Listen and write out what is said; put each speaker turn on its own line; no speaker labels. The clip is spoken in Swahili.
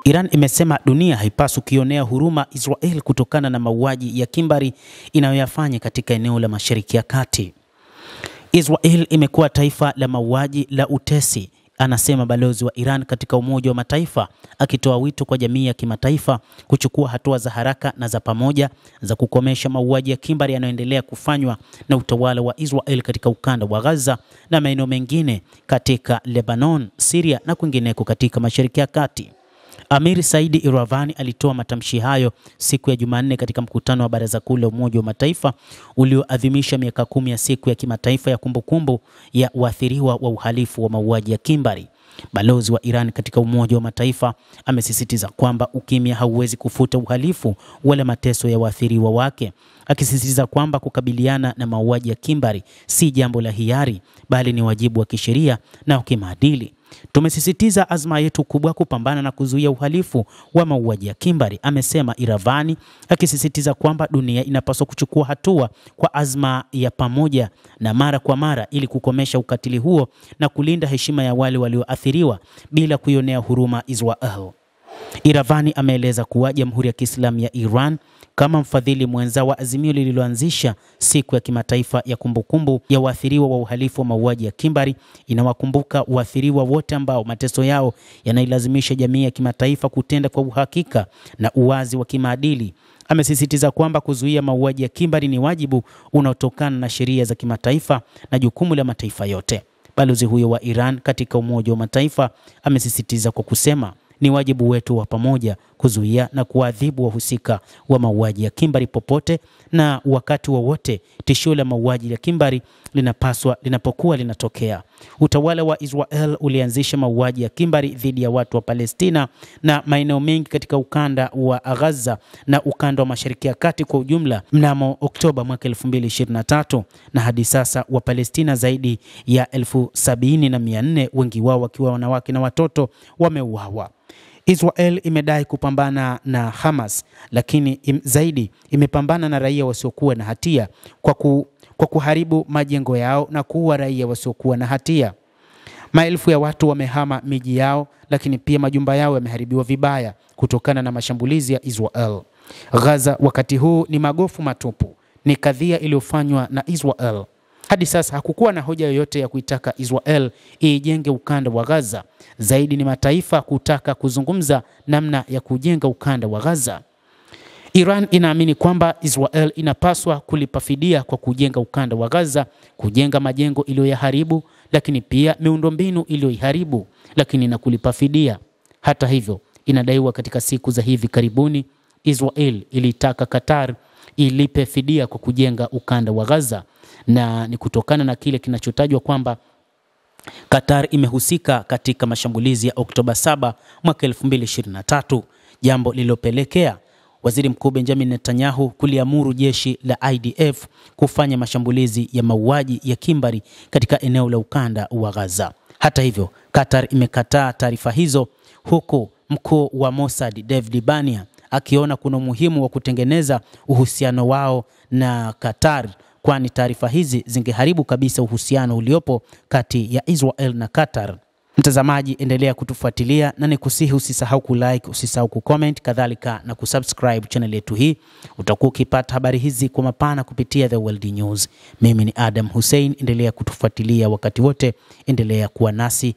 Iran imesema dunia haipaswi kuionea huruma Israel kutokana na mauaji ya kimbari inayoyafanya katika eneo la Mashariki ya Kati. Israel imekuwa taifa la mauaji la utesi, anasema balozi wa Iran katika Umoja wa Mataifa, akitoa wito kwa jamii ya kimataifa kuchukua hatua za haraka na za pamoja za kukomesha mauaji ya kimbari yanayoendelea kufanywa na utawala wa Israel katika ukanda wa Gaza na maeneo mengine katika Lebanon, Syria na kwingineko katika Mashariki ya Kati. Amir Saidi Iravani alitoa matamshi hayo siku ya Jumanne katika mkutano wa Baraza Kuu la Umoja wa Mataifa ulioadhimisha miaka 10 ya siku ya kimataifa ya kumbukumbu ya waathiriwa wa uhalifu wa mauaji ya kimbari. Balozi wa Iran katika Umoja wa Mataifa amesisitiza kwamba ukimya hauwezi kufuta uhalifu wala mateso ya waathiriwa wake, akisisitiza kwamba kukabiliana na mauaji ya kimbari si jambo la hiari bali ni wajibu wa kisheria na kimaadili. Tumesisitiza azma yetu kubwa kupambana na kuzuia uhalifu wa mauaji ya kimbari, amesema Iravani, akisisitiza kwamba dunia inapaswa kuchukua hatua kwa azma ya pamoja na mara kwa mara ili kukomesha ukatili huo na kulinda heshima ya wale walioathiriwa bila kuionea huruma Israel. Iravani ameeleza kuwa Jamhuri ya Kiislamu ya Iran kama mfadhili mwenza wa azimio lililoanzisha siku ya kimataifa ya kumbukumbu ya waathiriwa wa uhalifu wa mauaji ya kimbari inawakumbuka waathiriwa wote ambao mateso yao yanailazimisha jamii ya kimataifa kutenda kwa uhakika na uwazi wa kimaadili. Amesisitiza kwamba kuzuia mauaji ya kimbari ni wajibu unaotokana na sheria za kimataifa na jukumu la mataifa yote. Balozi huyo wa Iran katika Umoja wa Mataifa amesisitiza kwa kusema, ni wajibu wetu wa pamoja kuzuia na kuadhibu wahusika wa mauaji ya kimbari popote na wakati wowote tishio la mauaji ya kimbari linapokuwa linatokea. Utawala wa Israel ulianzisha mauaji ya kimbari dhidi ya watu wa Palestina na maeneo mengi katika ukanda wa Gaza na ukanda wa Mashariki ya Kati kwa ujumla mnamo Oktoba mwaka 2023, na hadi sasa wa Palestina zaidi ya 70,400, wengi wao wakiwa wanawake na watoto, wameuawa. Israel imedai kupambana na Hamas, lakini zaidi imepambana na raia wasiokuwa na hatia kwa kuharibu majengo yao na kuua raia wasiokuwa na hatia. Maelfu ya watu wamehama miji yao, lakini pia majumba yao yameharibiwa vibaya kutokana na mashambulizi ya Israel. Gaza wakati huu ni magofu matupu, ni kadhia iliyofanywa na Israel. Hadi sasa hakukuwa na hoja yoyote ya kuitaka Israel ijenge ukanda wa Gaza. Zaidi ni mataifa kutaka kuzungumza namna ya kujenga ukanda wa Gaza. Iran inaamini kwamba Israel inapaswa kulipa fidia kwa kujenga ukanda wa Gaza, kujenga majengo iliyoyaharibu, lakini pia miundombinu iliyoiharibu, lakini na kulipa fidia. Hata hivyo, inadaiwa katika siku za hivi karibuni Israel ilitaka Qatar ilipe fidia kwa kujenga ukanda wa Gaza, na ni kutokana na kile kinachotajwa kwamba Qatar imehusika katika mashambulizi ya Oktoba 7 mwaka 2023, jambo lililopelekea Waziri Mkuu Benjamin Netanyahu kuliamuru jeshi la IDF kufanya mashambulizi ya mauaji ya kimbari katika eneo la ukanda wa Gaza. Hata hivyo, Qatar imekataa taarifa hizo, huku mkuu wa Mossad David Barnea akiona kuna umuhimu wa kutengeneza uhusiano wao na Qatar, kwani taarifa hizi zingeharibu kabisa uhusiano uliopo kati ya Israel na Qatar. Mtazamaji, endelea kutufuatilia na nikusihi usisahau kulike, usisahau kucomment, kadhalika na kusubscribe channel yetu hii. Utakuwa ukipata habari hizi kwa mapana kupitia The World News. Mimi ni Adam Hussein, endelea kutufuatilia wakati wote, endelea kuwa nasi.